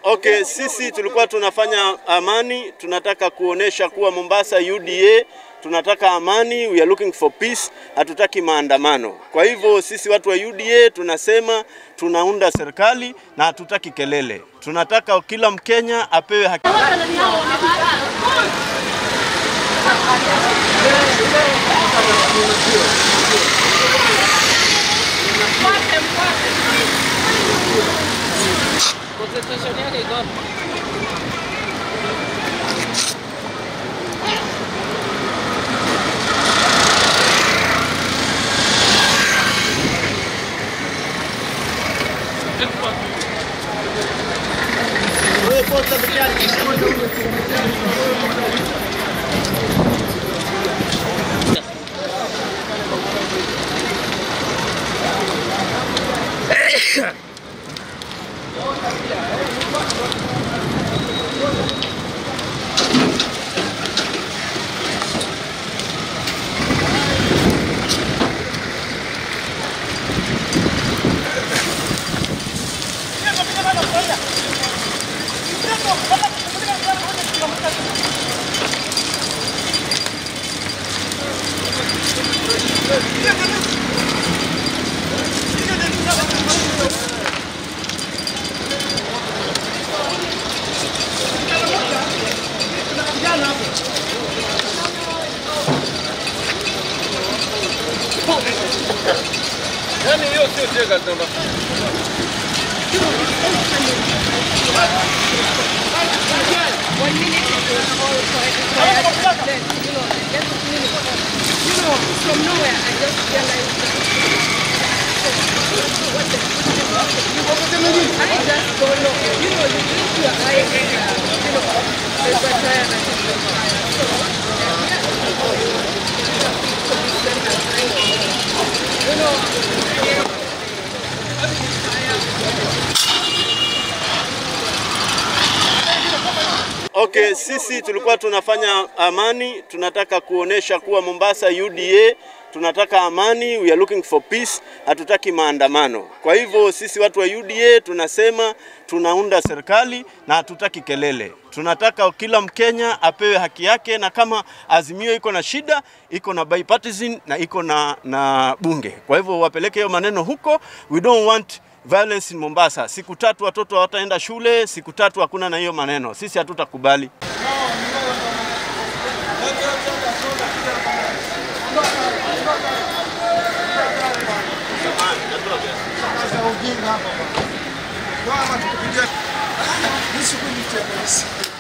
Okay, sisi tulikuwa tunafanya amani, tunataka kuonesha kuwa Mombasa UDA, tunataka amani, we are looking for peace, hatutaki maandamano. Kwa hivyo sisi watu wa UDA tunasema tunaunda serikali na hatutaki kelele. Tunataka kila Mkenya apewe haki. Concentration yake iko hapo. Wewe posta biashara. Yani hiyo sio chega tena. From nowhere, I just realized that. I just don't know. You know, you drink your eye and, there's a tire and Okay, sisi tulikuwa tunafanya amani, tunataka kuonesha kuwa Mombasa UDA, tunataka amani, we are looking for peace, hatutaki maandamano. Kwa hivyo sisi watu wa UDA tunasema tunaunda serikali na hatutaki kelele. Tunataka kila Mkenya apewe haki yake, na kama Azimio iko na shida, iko na bipartisan na iko na bunge. Kwa hivyo wapeleke hiyo maneno huko. We don't want violence in Mombasa. Siku 3 watoto hawataenda shule, siku 3 hakuna na hiyo maneno. Sisi hatutakubali. This